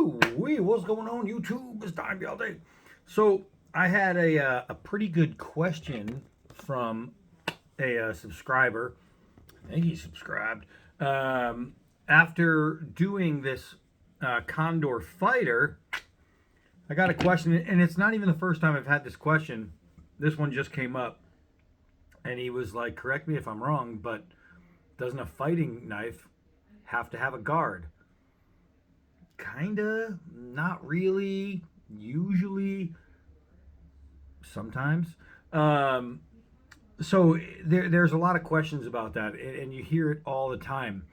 Woo-wee, what's going on YouTube? It's time all day. So I had a pretty good question from a subscriber. I think he subscribed. After doing this Condor Fighter, I got a question, and it's not even the first time I've had this question. This one just came up, and he was like, correct me if I'm wrong, but doesn't a fighting knife have to have a guard? Kinda, not really, usually, sometimes. Um, so there's a lot of questions about that, and you hear it all the time.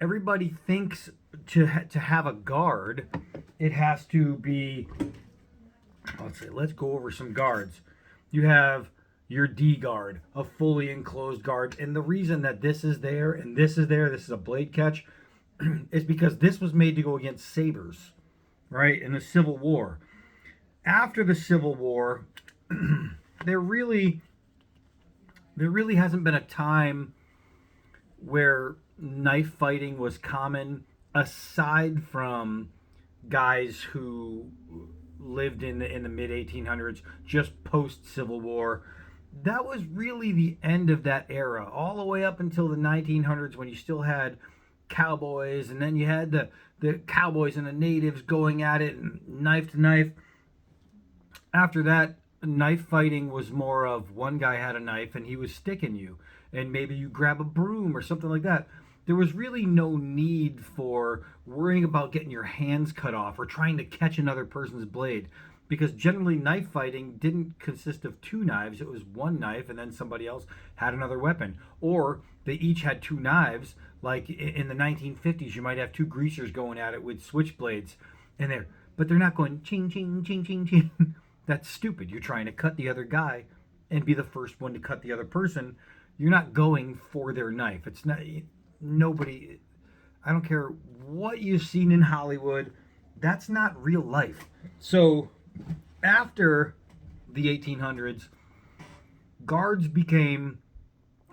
Everybody thinks to have a guard, it has to be. Let's go over some guards. You have your D guard, a fully enclosed guard, and the reason that this is there and this is there, this is a blade catch, is because this was made to go against sabers, right? In the Civil War. After the Civil War, there really hasn't been a time where knife fighting was common, aside from guys who lived in the mid 1800s, just post Civil War. That was really the end of that era, all the way up until the 1900s, when you still had cowboys, and then you had the cowboys and the natives going at it, and knife to knife. After that, knife fighting was more of one guy had a knife and he was sticking you, and maybe you grab a broom or something like that. There was really no need for worrying about getting your hands cut off or trying to catch another person's blade, because generally knife fighting didn't consist of two knives. It was one knife and then somebody else had another weapon, or they each had two knives. Like in the 1950s, you might have two greasers going at it with switchblades, and but they're not going ching ching ching ching ching. That's stupid. You're trying to cut the other guy and be the first one to cut the other person. You're not going for their knife. It's not nobody. I don't care what you've seen in Hollywood. That's not real life. So after the 1800s, guards became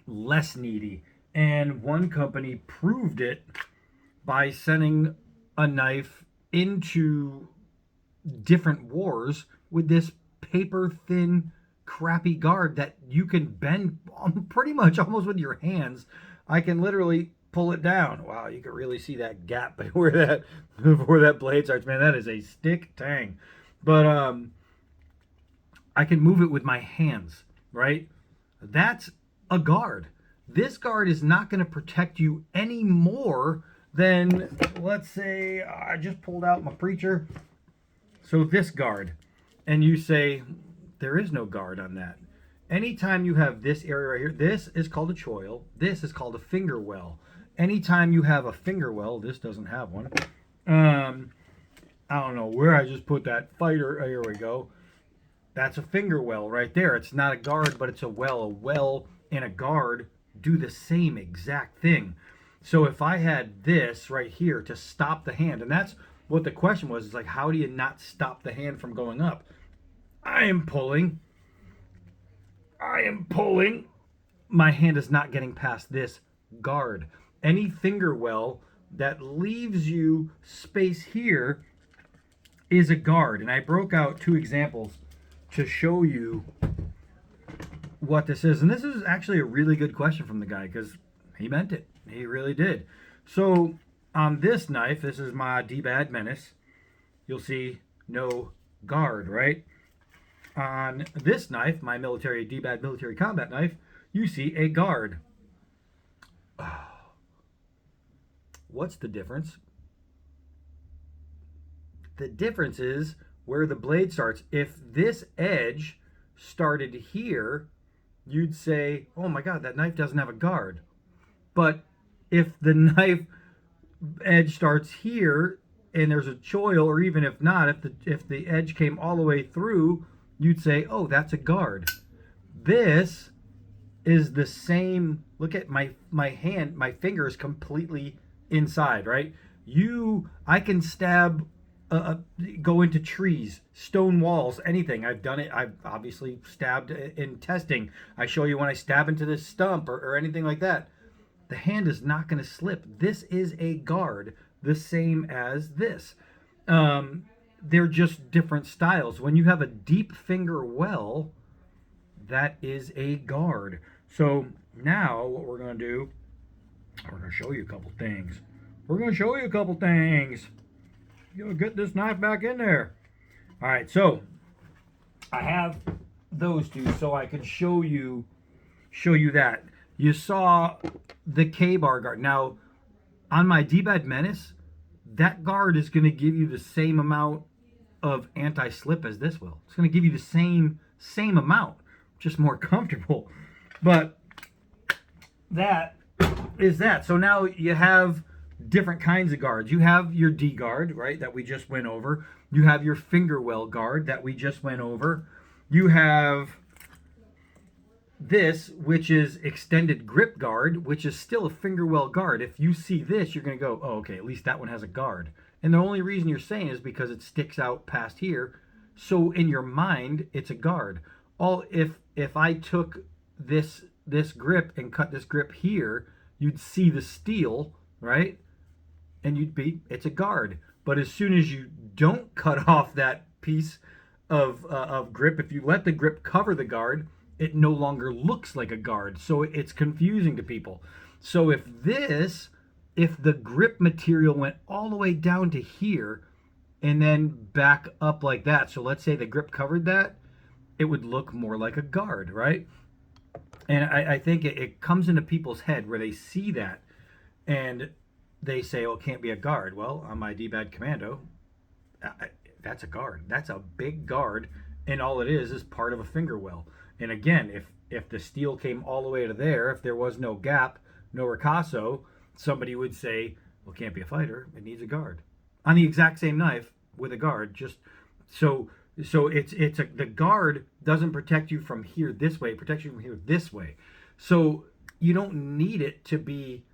less needy. And one company proved it by sending a knife into different wars with this paper thin, crappy guard that you can bend pretty much almost with your hands. I can literally pull it down. Wow, you can really see that gap where that blade starts. Man, that is a stick tang. But I can move it with my hands, right? That's a guard. This guard is not going to protect you any more than, let's say, I just pulled out my preacher. So this guard, and you say, there is no guard on that. Anytime you have this area right here, this is called a choil. This is called a finger well. Anytime you have a finger well, this doesn't have one. I don't know where I just put that fighter. Oh, here we go. That's a finger well right there. It's not a guard, but it's a well. A well and a guard do the same exact thing. So if I had this right here to stop the hand, and that's what the question was, is like, how do you not stop the hand from going up? I am pulling. My hand is not getting past this guard. Any finger well that leaves you space here is a guard. And I broke out two examples to show you what this is. And this is actually a really good question from the guy, because he meant it. He really did. So on this knife, this is my D-Bad Menace. You'll see no guard, right? On this knife, my military D-Bad military combat knife, you see a guard. Oh. What's the difference? The difference is where the blade starts. If this edge started here, you'd say, oh my God, that knife doesn't have a guard. But if the knife edge starts here and there's a choil, or even if not, if the edge came all the way through, you'd say, oh, that's a guard. This is the same. Look at my hand, my finger is completely inside, right? I can stab, go into trees, stone walls, anything. I've done it. I've obviously stabbed in testing. I show you when I stab into this stump or anything like that. The hand is not going to slip. This is a guard, the same as this. They're just different styles. When you have a deep finger well, that is a guard. So now what we're going to do, we're going to show you a couple things. We're going to show you a couple things. You gotta get this knife back in there. All right, so I have those two so I can show you that. You saw the K-bar guard. Now, on my D-Bad Menace, that guard is going to give you the same amount of anti-slip as this will. It's going to give you the same amount, just more comfortable. But that is that. So now you have different kinds of guards. You have your D guard, right, that we just went over. You have your finger well guard that we just went over. You have this, which is extended grip guard, which is still a finger well guard. If you see this, you're going to go, oh, okay, at least that one has a guard. And the only reason you're saying is because it sticks out past here. So in your mind, it's a guard. If I took this grip and cut this grip here, you'd see the steel, right? And it's a guard. But as soon as you don't cut off that piece of grip, if you let the grip cover the guard, it no longer looks like a guard. So it's confusing to people. So if the grip material went all the way down to here and then back up like that, so let's say the grip covered that, it would look more like a guard, right? And I think it comes into people's head where they see that and they say, oh, it can't be a guard. Well, on my D-Bad Commando, that's a guard. That's a big guard, and all it is part of a finger well. And again, if the steel came all the way to there, if there was no gap, no ricasso, somebody would say, well, it can't be a fighter. It needs a guard. On the exact same knife with a guard, just so the guard doesn't protect you from here this way, it protects you from here this way. So you don't need it to be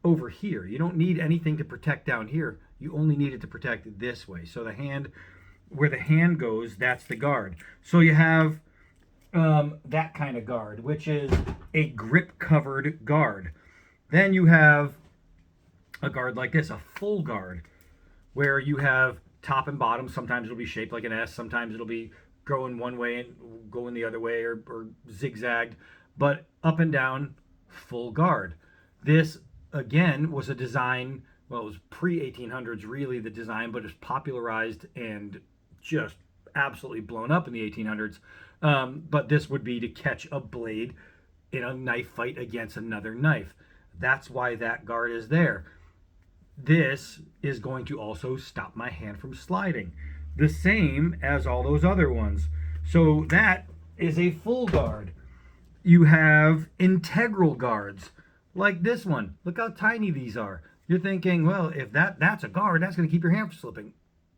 over here. You don't need anything to protect down here. You only need it to protect this way. So the hand, where the hand goes, that's the guard. So you have that kind of guard, which is a grip covered guard. Then you have a guard like this, a full guard, where you have top and bottom. Sometimes it'll be shaped like an S. Sometimes it'll be going one way and going the other way, or zigzagged. But up and down, full guard. This, again, was a design, well, it was pre-1800s, really, the design, but it's popularized and just absolutely blown up in the 1800s. But this would be to catch a blade in a knife fight against another knife. That's why that guard is there. This is going to also stop my hand from sliding, the same as all those other ones. So that is a full guard. You have integral guards like this one. Look how tiny these are. You're thinking, well, if that's a guard, that's going to keep your hand from slipping.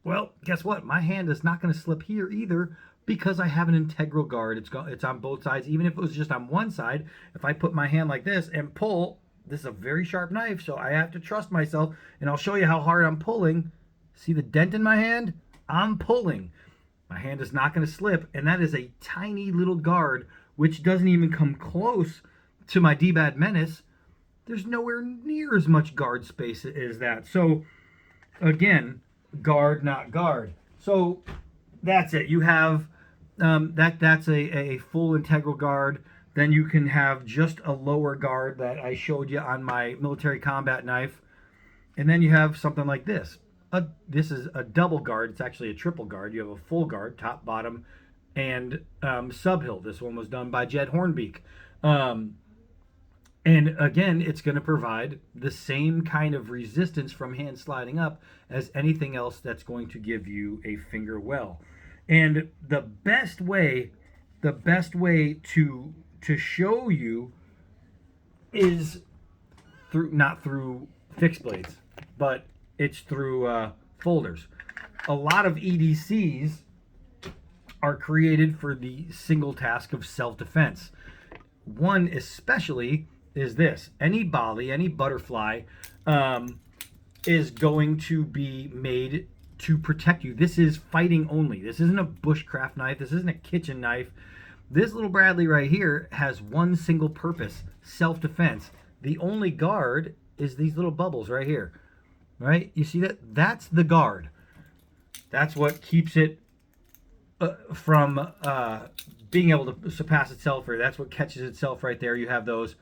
Well, guess what? My hand is not going to slip here either, because I have an integral guard. It's on both sides. Even if it was just on one side, if I put my hand like this and pull, this is a very sharp knife, so I have to trust myself, and I'll show you how hard I'm pulling. See the dent in my hand? I'm pulling. My hand is not going to slip, and that is a tiny little guard, which doesn't even come close to my D-Bad Menace. There's nowhere near as much guard space as that. So, again, guard, not guard. So, that's it. You have that's a full integral guard. Then you can have just a lower guard that I showed you on my military combat knife. And then you have something like this. This is a double guard. It's actually a triple guard. You have a full guard, top, bottom, and subhill. This one was done by Jed Hornbeak. And again, it's going to provide the same kind of resistance from hand sliding up as anything else that's going to give you a finger well. And the best way to show you is not through fixed blades, but it's through folders. A lot of EDCs are created for the single task of self-defense. One especially is this. Any volley, any butterfly is going to be made to protect you. This is fighting only. This isn't a bushcraft knife. This isn't a kitchen knife. This little Bradley right here has one single purpose, self-defense. The only guard is these little bubbles right here, right? You see that? That's the guard. That's what keeps it from being able to surpass itself, or that's what catches itself right there. You have those.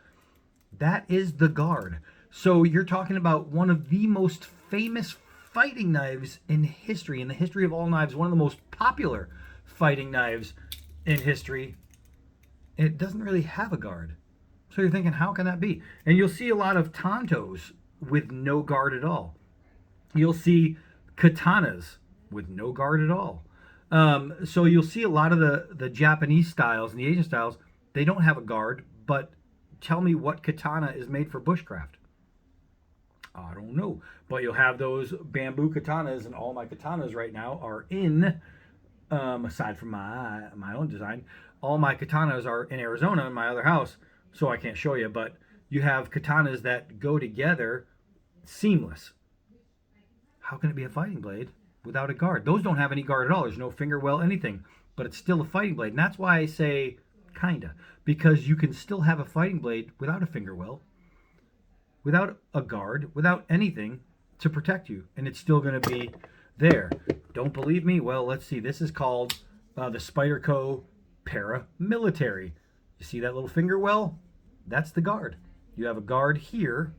That is the guard. So you're talking about one of the most famous fighting knives in history, in the history of all knives, one of the most popular fighting knives in history. And it doesn't really have a guard. So you're thinking, how can that be? And you'll see a lot of tantos with no guard at all. You'll see katanas with no guard at all. So you'll see a lot of the Japanese styles and the Asian styles, they don't have a guard, but tell me what katana is made for bushcraft. I don't know. But you'll have those bamboo katanas, and all my katanas right now are in, aside from my own design, all my katanas are in Arizona in my other house, so I can't show you, but you have katanas that go together seamless. How can it be a fighting blade without a guard? Those don't have any guard at all. There's no finger well, anything, but it's still a fighting blade. And that's why I say kinda, because you can still have a fighting blade without a finger well, without a guard, without anything to protect you, and it's still going to be there. Don't believe me? Well, let's see. This is called the Spyderco Paramilitary. You see that little finger well? That's the guard. You have a guard here.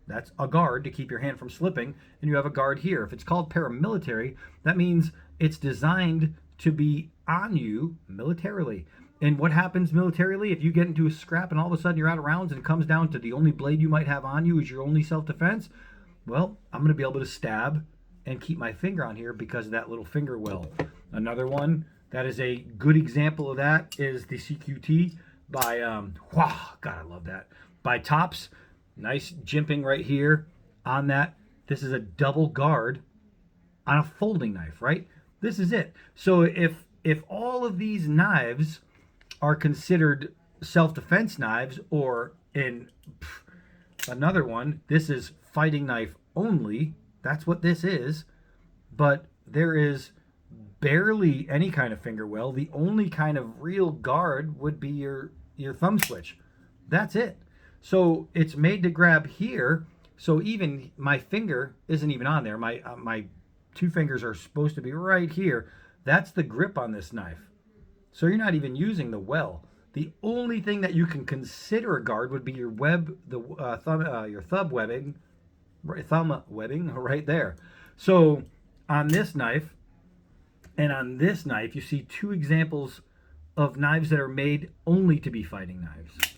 That's a guard to keep your hand from slipping, and you have a guard here. If it's called paramilitary, that means it's designed to be on you militarily. And what happens militarily if you get into a scrap and all of a sudden you're out of rounds and it comes down to the only blade you might have on you is your only self-defense? Well, I'm going to be able to stab and keep my finger on here because of that little finger well. Another one that is a good example of that is the CQT by, God, I love that, by Tops. Nice jimping right here on that. This is a double guard on a folding knife, right? This is it. So if all of these knives are considered self-defense knives, or in another one, this is fighting knife only. That's what this is. But there is barely any kind of finger well. The only kind of real guard would be your thumb switch. That's it. So it's made to grab here. So even my finger isn't even on there. My two fingers are supposed to be right here. That's the grip on this knife. So you're not even using the well. The only thing that you can consider a guard would be your thumb webbing right there. So on this knife and on this knife, you see two examples of knives that are made only to be fighting knives.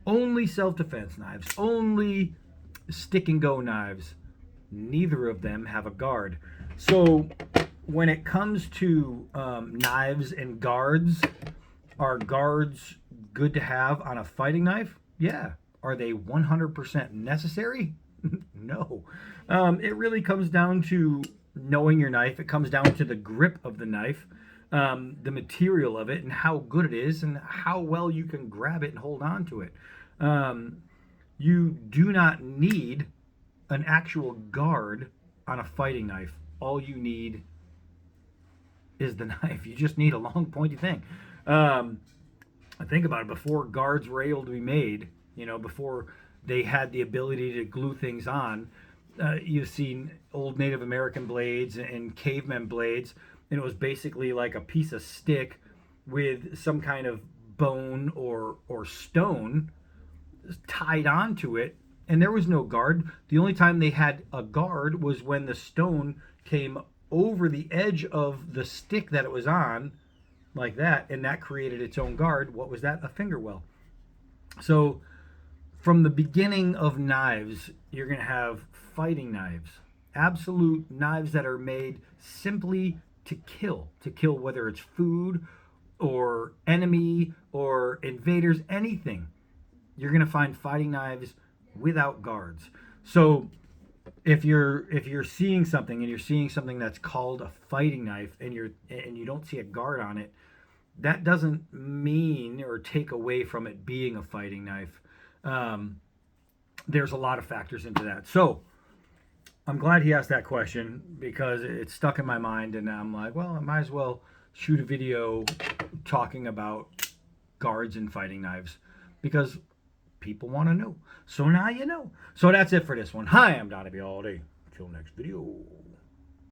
Only self-defense knives, only stick and go knives. Neither of them have a guard. So when it comes to knives and guards, are guards good to have on a fighting knife? Yeah. Are they 100% necessary? No. It really comes down to knowing your knife. It comes down to the grip of the knife, the material of it, and how good it is, and how well you can grab it and hold on to it. You do not need an actual guard on a fighting knife. All you need is the knife. You just need a long pointy thing. I think about it, before guards were able to be made, before they had the ability to glue things on, you've seen old Native American blades and caveman blades, and it was basically like a piece of stick with some kind of bone or stone tied onto it, and there was no guard. The only time they had a guard was when the stone came over the edge of the stick that it was on, like that, and that created its own guard. What was that? A finger well. So from the beginning of knives, you're going to have fighting knives, absolute knives that are made simply to kill, whether it's food or enemy or invaders, anything. You're going to find fighting knives without guards. So if you're seeing something, and you're seeing something that's called a fighting knife, and you don't see a guard on it, that doesn't mean or take away from it being a fighting knife. There's a lot of factors into that. So I'm glad he asked that question, because it stuck in my mind, and I'm like, well, I might as well shoot a video talking about guards and fighting knives, because people want to know. So now you know. So that's it for this one. Hi, I'm Donnie. Till next video.